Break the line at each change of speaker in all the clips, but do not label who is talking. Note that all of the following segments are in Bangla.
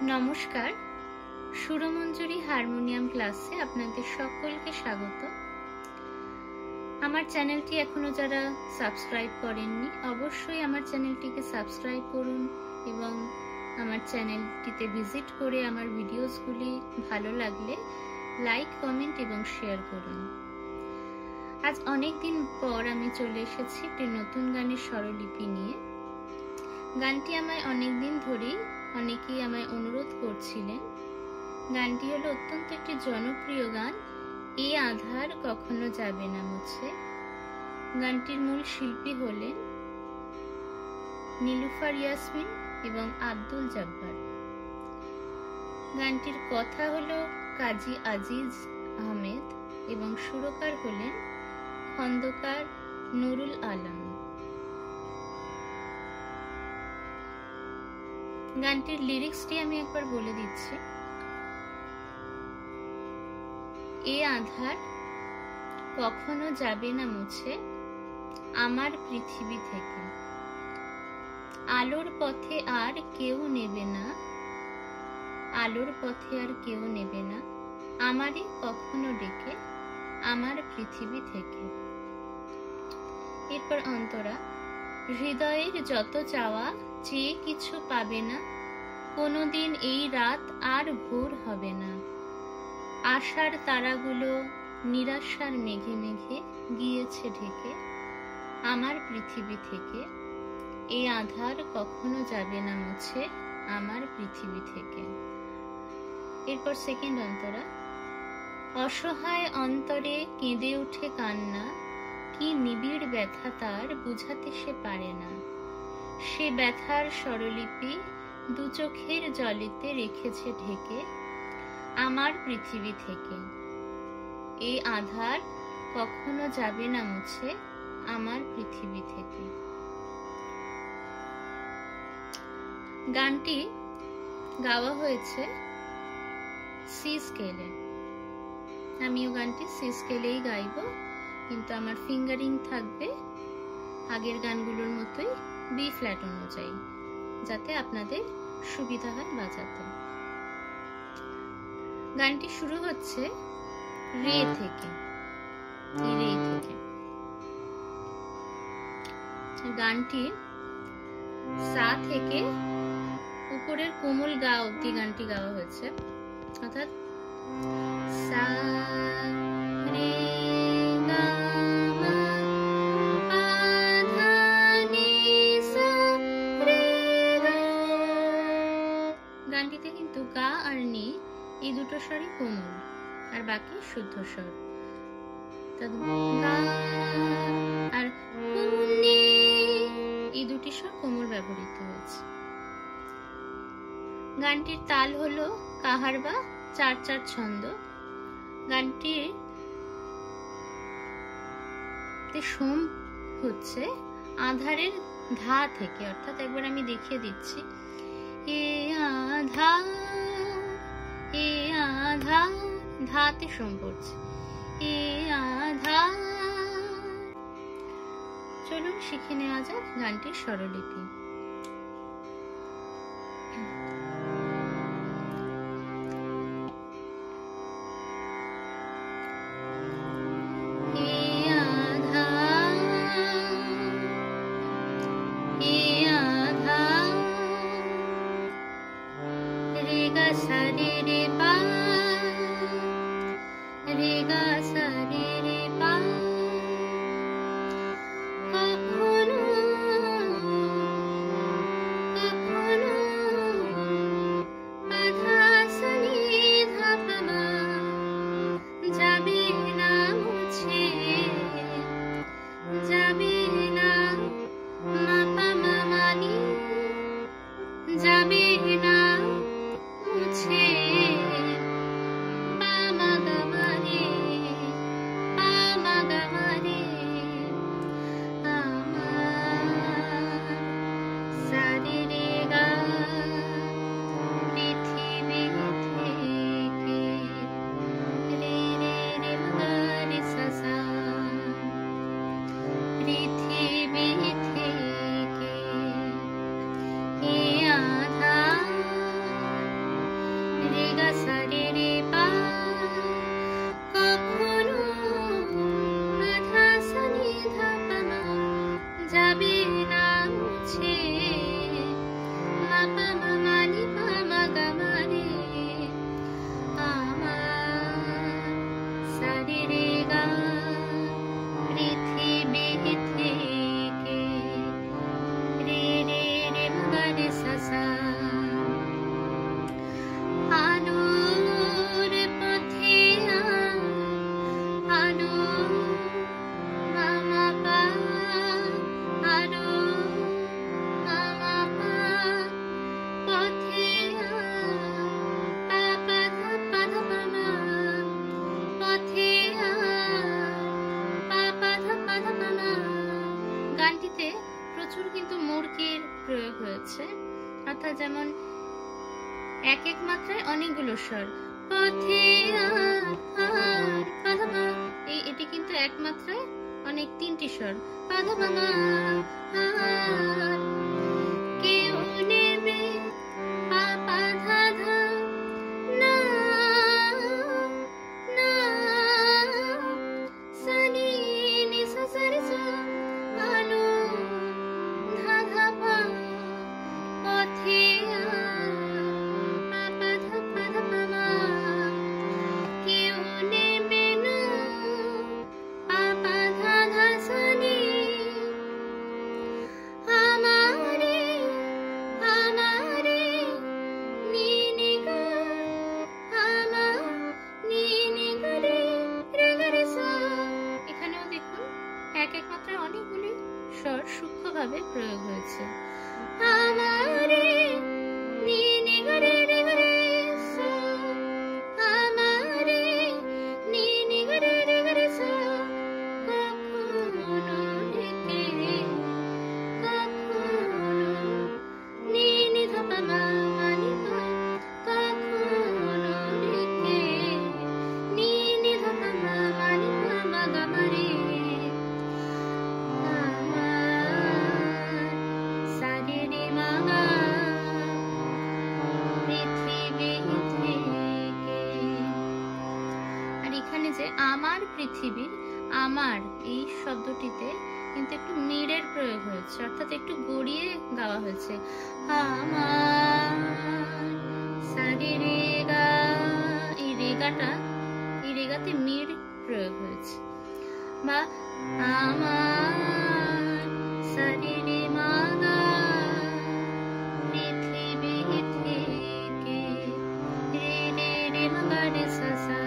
নমস্কার, সুরমঞ্জরি হারমোনিয়াম ক্লাসে আপনাদের সকলকে স্বাগত। আমার চ্যানেলটি এখনো যারা সাবস্ক্রাইব করেননি, অবশ্যই আমার চ্যানেলটিকে সাবস্ক্রাইব করুন এবং আমার চ্যানেলটিতে ভিজিট করে আমার ভিডিওসগুলি ভালো লাগলে লাইক, কমেন্ট এবং শেয়ার করুন। আজ অনেক দিন পর আমি চলে এসেছি একটি নতুন গানের স্বরলিপি নিয়ে। গানটি আমায় অনেকদিন ধরেই অনেকেই আমায় অনুরোধ করছিলেন। গানটি হলো অত্যন্ত একটি জনপ্রিয় গান, এ আধার কখনো যাবে না মুছে। গানটির মূল শিল্পী হলেন নীলুফার ইয়াসমিন এবং আব্দুল জব্বার। গানটির কথা হলো কাজী আজিজ আহমেদ এবং সুরকার হলেন খন্দকার নুরুল আলম। গানটির লিরিক্সটি আমি একবার বলে দিচ্ছি। এ আধার কখনো যাবে না মুছে আমার পৃথিবী থেকে, আলোর পথে আর কেউ নেবে না, আলোর পথে আর কেউ নেবে না আমারে কখনো ডেকে আমার পৃথিবী থেকে। এরপর অন্তরা, হৃদয়ের যত চাওয়া চেয়ে কিছু পাবে না, কোনোদিন এই রাত আর ভোর হবে না, আশার তারাগুলো নিরাশার মেঘে মেঘে গিয়েছে ঢেকে আমার পৃথিবী থেকে, এই আধার কখনো যাবে না মুছে আমার পৃথিবী থেকে। এরপর সেকেন্ড অন্তরা, অসহায় অন্তরে কেঁদে উঠে কান্না, কি নিবিড় ব্যথা তার বুঝাতে সে পারে না, সে ব্যথার স্বরলিপি দু চোখের জলেতে রেখেছে ঢেকে আমার পৃথিবী থেকে, এই আধার কখনো যাবে না মুছে আমার পৃথিবী থেকে। গানটি গাওয়া হয়েছে সি স্কেলে। আমিও গানটি সি স্কেলেই গাইব, কিন্তু আমার ফিঙ্গারিং থাকবে আগের গানগুলোর মতোই বি ফ্ল্যাট অনুযায়ী, যাতে আপনাদের সুবিধা হয় বাজাতে। গানটি শুরু হচ্ছে রে থেকে, রে থেকে। গানটি সা থেকে উপরের কোমল গা অবধি গানটি গাওয়া হয়েছে, অর্থাৎ সা রে গা মা পা ধা নি সা রে গা। গানটিতে কিন্তু গা আর নি এই দুটো স্বরই কোমল আর বাকি শুদ্ধ স্বর। গা আর নি এই দুটি স্বর কোমল ব্যবহৃত হয়েছে। গানটির তাল হলো কাহারবা 4/4 ছন্দ। গানটির সোম হচ্ছে আধারের ধা থেকে, অর্থাৎ একবার আমি দেখিয়ে দিচ্ছি। এ আধা, এ আধা, ধাতে সোম পড়ছে। এ আধা। চলুন শিখে নেওয়া যাক গানটির স্বরলিপি। এক এক মাত্রায় অনেকগুলো স্বর। পথে এটি কিন্তু এক মাত্রায় অনেক 3টি স্বর। কেউ নেবে অনেকগুলি স্বর সূক্ষ্মভাবে প্রয়োগ হয়েছে। আমার পৃথিবী, আমার এই শব্দটিতে কিন্তু একটু মিড়ের প্রয়োগ হয়েছে, অর্থাৎ একটু গড়িয়ে গাওয়া হয়েছে। আমার সারে রে গা, এই রেগাটা, এই রেগাতে মিড় প্রয়োগ হয়েছে। বা আমার সারে রে মা গা পৃথিবী থেকে রে রে রে মা গা রে সা সা,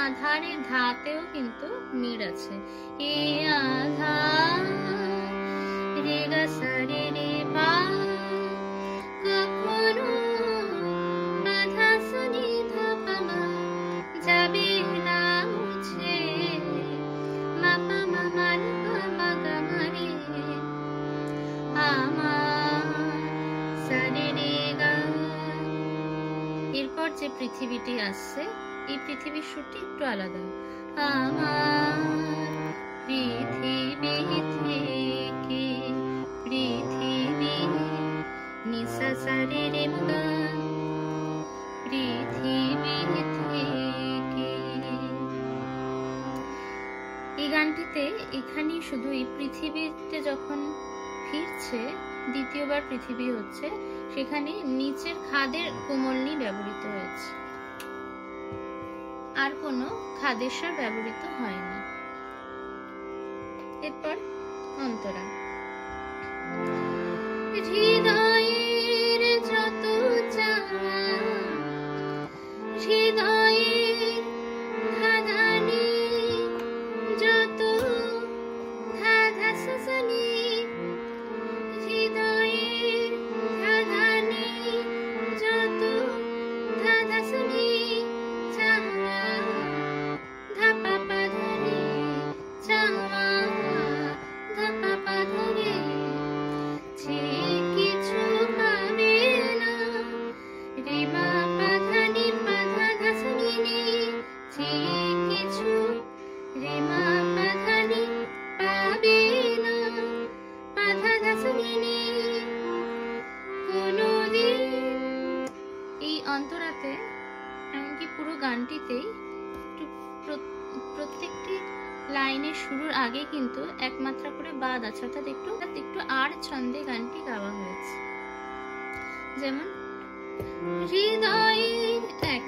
আধারের ধাতেও কিন্তু মিড় আছে। এ আধার রে গা সা রে রে পা, কখনো বাধা সনি ধা পা মা যাবে না মুছে, মা পা মা মা রে পা মা গা মা রে, আমার সা রে রে গা। এরপর যে পৃথিবীটি আসছে, এই পৃথিবীর সুরটি একটু আলাদা। আমার পৃথিবী থেকে পৃথিবী নিসা সা রে রে মা, পৃথিবী থেকে। এই গানটিতে এখানে শুধু এই পৃথিবীতে যখন ফিরছে, দ্বিতীয়বার পৃথিবী হচ্ছে, সেখানে নিচের খাদের কোমলনি ব্যবহৃত হয়েছে, আর কোনো খাদের স্বর ব্যবহৃত হয়নি। এরপর অন্তরা। হৃদয়ের যত চাওয়া, হৃদয়ের ধাঁধানি যত ধাঁধা সজনি, হৃদয়ের ধাঁধানি যত ধাঁধা সজনি, চাওয়া ধাপা পা ধরে, চাওয়া ধাপা পা ধরে, যে কিছু পাবে না রে মা পা ধা নি পা ধা ধা সা নি নি, যে কিছু রে মা পা ধা নি পাবে না পা ধা ধা সা নি নি, কোনদিন। এই অন্তরাতে এমনকি পুরো গানটিতেই প্রত্যেকটি লাইনের শুরুর আগে কিন্তু একমাত্রা করে বাদ আছে, অর্থাৎ একটু আর ছন্দে গানটি গাওয়া হয়েছে। যেমন হৃদয়ের এক,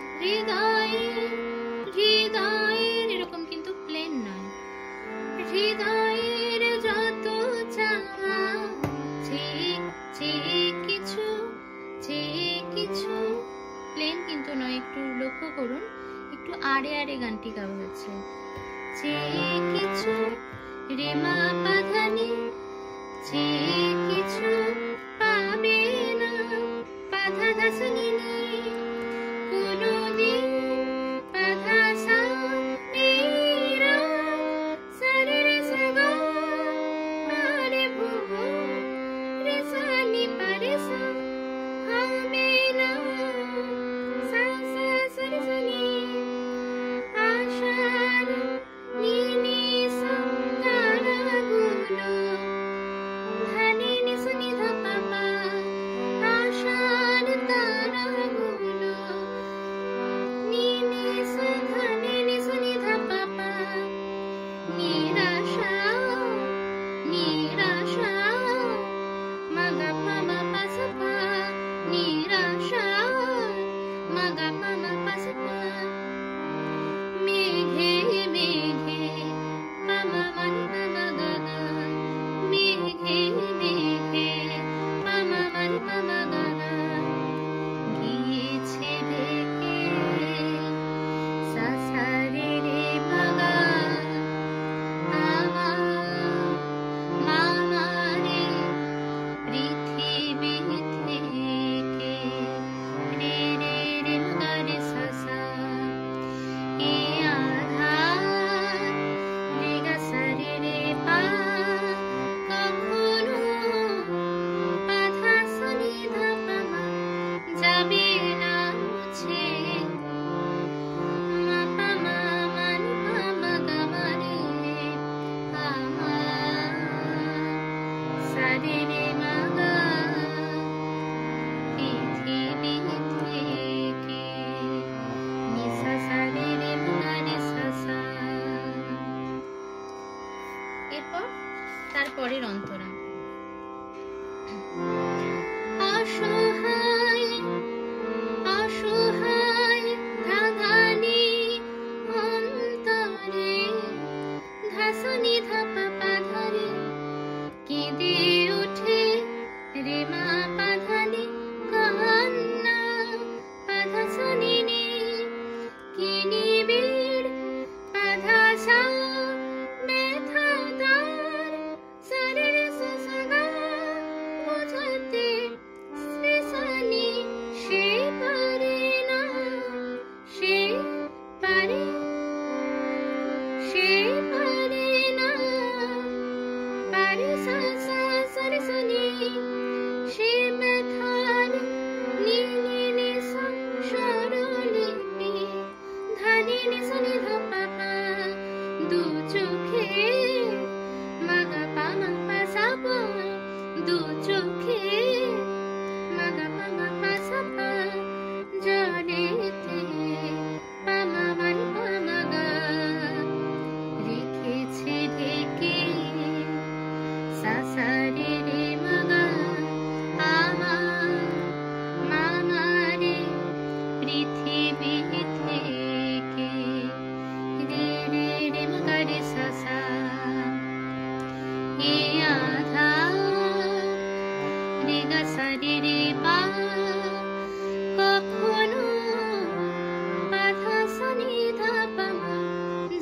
হৃদয়ের এরকম কিন্তু প্লেন নয়। হৃদয়ের যত চাওয়া, যে কিছু প্লেন কিন্তু নয়, একটু লক্ষ্য করুন, একটু আড়ে আড়ে গানটি গাওয়া হয়েছে। যে কিছু রে মা পা ধা নি, যে কিছু পাবে না পা ধা ধা সা নি নি, কোনদিন পা ধা সা রে রা সা রে রে সা গা এরপর তারপরের অন্তরা। অসহায় অসহায় ধাগানি অন্তরে ধাসনি ধাপা পাধারে কেঁদে ওঠে রে মা পাধানি কান্না পাধাসনি নে কিনি বীর পাধাসা ব্যথাদার শরীর সুসগা বুঝতে শ্রেষানি সে পারে না সে পারে না পারে সা সরসনি সে ব্যথার নীনি নিসা স্বরলিপি ধানি নিসনি ধপা দু চোখে মাগা পামা পাসাপা দু চোখে মাগা পামা পাসাপা জলেতে পামা মানি পামাগা রেখেছে ঢেকে সাসারে রে মাগা আমার মামারে পৃথিবী থেকে রে রে রে মাগা রে সাসা এ আধা রে গা সারে রে পা কখনো বাধা সনি ধাপা মা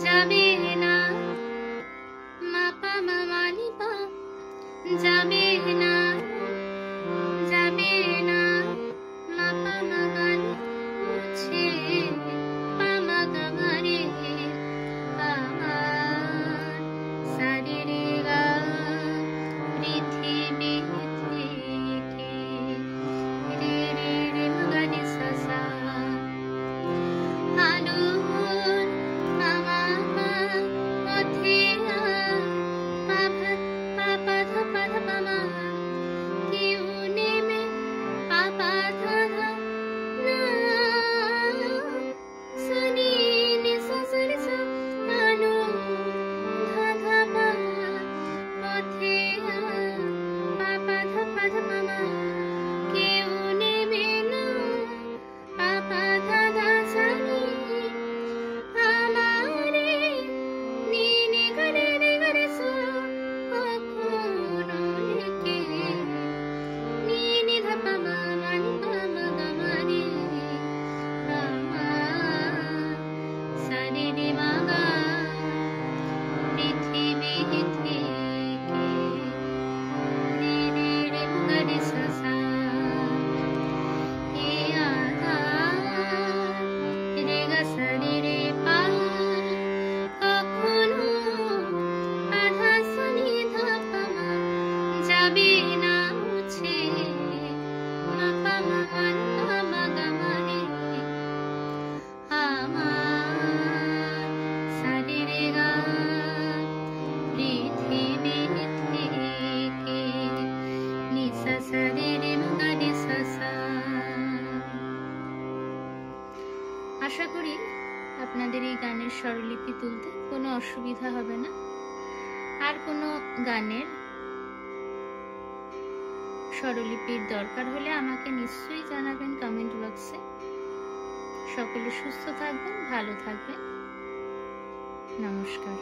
যাবে না মাপা মামানি পা যাবে না মাপা মামানি মুছে পামা গামারে আমার সারে রে গা পৃথিবী থেকে রে রে রে মাগা রে সাসা আলোর মামা পথে পাপা পাপা ধপা ধপা মা কেউ নেমে পাপা ধাধা না সনি নিসা সরসা আলো ধাধা পা পথে পাপা ধপা ধপা মা কেউ নেমে না পাপা ধাধা সনি আমারে নীনি গরে রে গরে সো কখনো লেকে নীনি ধাপা মামানি পামা গামারে আমার সারে রে মাগা পৃথিবী থেকে রে রে রে মাগা রে সাসা এ আধা রে গা সারে রে পা কখনো আধা সনি ধাপা মা যাবে না মুছে মাপা মামানি পামা গামারে আমার সারে রে গা পৃথিবী থেকে নিসা সারে রে মাগা রে সাসা। আশা করি আপনাদের এই গানের স্বরলিপি তুলতে কোনো অসুবিধা হবে না। আর কোনো গানের স্বরলিপির দরকার হলে আমাকে নিশ্চয়ই জানাবেন কমেন্ট বক্সে। সকলে সুস্থ থাকবেন, ভালো থাকবেন। নমস্কার।